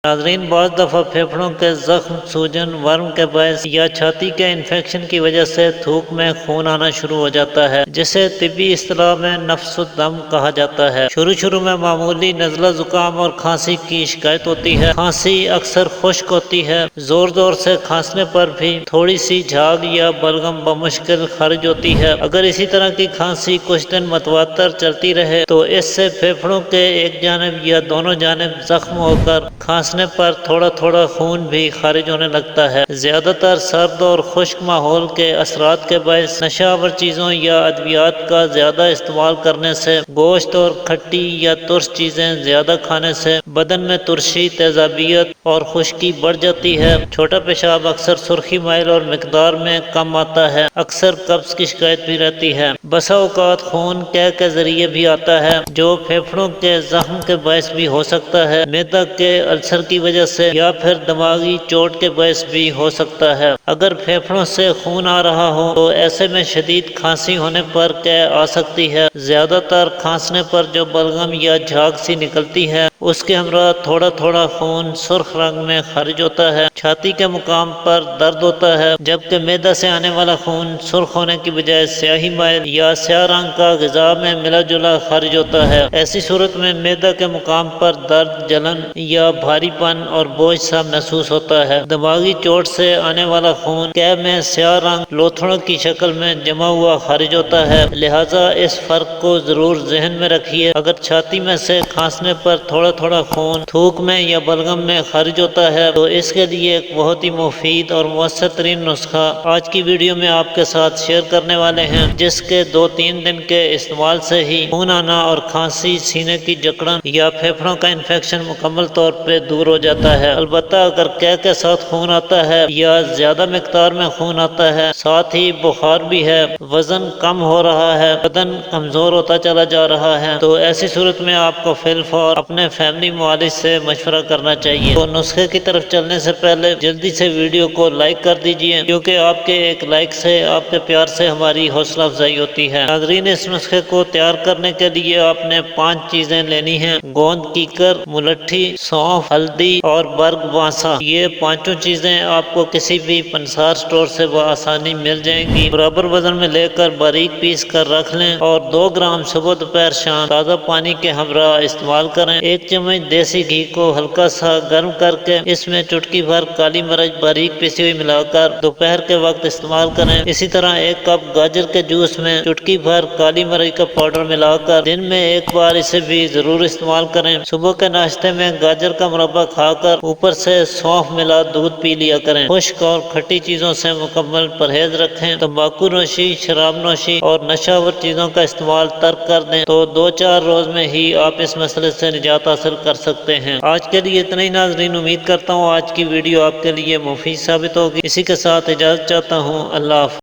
ناظرین، بعض دفعہ پھیپھڑوں کے زخم، سوجن، ورم کے باعث یا چھاتی کے انفیکشن کی وجہ سے تھوک میں خون آنا شروع ہو جاتا ہے، جسے طبی اصطلاح میں نفس الدم کہا جاتا ہے۔ شروع میں معمولی نزلہ زکام اور کھانسی کی شکایت ہوتی ہے۔ کھانسی اکثر خشک ہوتی ہے، زور سے کھانسنے پر بھی تھوڑی سی جھاگ یا بلغم بمشکل خارج ہوتی ہے۔ اگر اسی طرح کی کھانسی کچھ دن متواتر چلتی رہے تو اس سے پھیپھڑوں کے ایک جانب یا دونوں جانب زخم ہو کر کھانسنے پر تھوڑا خون بھی خارج ہونے لگتا ہے۔ زیادہ تر سرد اور خشک ماحول کے اثرات کے باعث نشہ آور چیزوں یا ادویات کا زیادہ استعمال کرنے سے، گوشت اور کھٹی یا ترش چیزیں زیادہ کھانے سے بدن میں ترشی، تیزابیت اور خشکی بڑھ جاتی ہے۔ چھوٹا پیشاب اکثر سرخی مائل اور مقدار میں کم آتا ہے۔ اکثر قبض کی شکایت بھی رہتی ہے۔ بسا اوقات خون قے کے ذریعے بھی آتا ہے، جو پھیپھڑوں کے زخم کے باعث بھی ہو سکتا ہے، معدہ کے السر کی وجہ سے، یا پھر دماغی چوٹ کے باعث بھی ہو سکتا ہے۔ اگر پھیپھڑوں سے خون آ رہا ہو تو ایسے میں شدید کھانسی ہونے پر قے آ سکتی ہے۔ زیادہ تر کھانسنے پر جو بلغم یا جھاگ سی نکلتی ہے، اس کے ہمراہ تھوڑا خون سرخ رنگ میں خارج ہوتا ہے۔ چھاتی کے مقام پر درد ہوتا ہے، جبکہ معدہ سے آنے والا خون سرخ ہونے کی بجائے سیاہی مائل یا سیاہ رنگ کا غذا میں ملا جلا خارج ہوتا ہے۔ ایسی صورت میں معدہ کے مقام پر درد، جلن یا بھاری پن اور بوجھ سا محسوس ہوتا ہے۔ دماغی چوٹ سے آنے والا خون قے میں سیاہ رنگ لوتھڑوں کی شکل میں جمع ہوا خارج ہوتا ہے، لہذا اس فرق کو ضرور ذہن میں رکھیے۔ اگر چھاتی میں سے کھانسنے پر تھوڑا خون تھوک میں یا بلغم میں خارج ہوتا ہے تو اس کے لیے ایک بہت ہی مفید اور مؤثر ترین نسخہ آج کی ویڈیو میں آپ کے ساتھ شیئر کرنے والے ہیں، جس کے 2-3 دن کے استعمال سے ہی خون آنا اور کھانسی، سینے کی جکڑن یا پھیپھڑوں کا انفیکشن مکمل طور پہ دور ہو جاتا ہے۔ البتہ اگر قے کے ساتھ خون آتا ہے یا زیادہ مقدار میں خون آتا ہے، ساتھ ہی بخار بھی ہے، وزن کم ہو رہا ہے، بدن کمزور ہوتا چلا جا رہا ہے، تو ایسی صورت میں آپ کو فی الفور اپنے فیملی معالج سے مشورہ کرنا چاہیے۔ تو نسخے کی طرف چلنے سے پہلے جلدی سے ویڈیو کو لائک کر دیجئے، کیونکہ آپ کے ایک لائک سے، آپ کے پیار سے ہماری حوصلہ افزائی ہوتی ہے۔ ناظرین، اس نسخے کو تیار کرنے کے لیے آپ نے 5 چیزیں لینی ہیں: گوند کیکر، ملٹھی، سونف، ہلدی اور برگ بانسا۔ یہ 5 چیزیں آپ کو کسی بھی پنسار سٹور سے بآسانی مل جائیں گی۔ برابر وزن میں لے کر باریک پیس کر رکھ لیں اور 2 گرام صبح دوپہر شام تازہ پانی کے ہمراہ استعمال کریں۔ 1 چمچ دیسی گھی کو ہلکا سا گرم کر کے اس میں چٹکی بھر کالی مرچ باریک پیسی ہوئی ملا کر دوپہر کے وقت استعمال کریں۔ اسی طرح 1 کپ گاجر کے جوس میں چٹکی بھر کالی مرچ کا پاؤڈر ملا کر دن میں 1 بار اسے بھی ضرور استعمال کریں۔ صبح کے ناشتے میں گاجر کا مربع کھا کر اوپر سے سونف ملا دودھ پی لیا کریں۔ خشک اور کھٹی چیزوں سے مکمل پرہیز رکھیں۔ تمباکو نوشی، شراب نوشی اور نشہ آور چیزوں کا استعمال ترک کر دیں تو 2-4 روز میں ہی آپ اس مسئلے سے نجات حاصل کر سکتے ہیں۔ آج کے لیے اتنا ہی ناظرین، امید کرتا ہوں آج کی ویڈیو آپ کے لیے مفید ثابت ہوگی۔ اسی کے ساتھ اجازت چاہتا ہوں۔ اللہ حافظ۔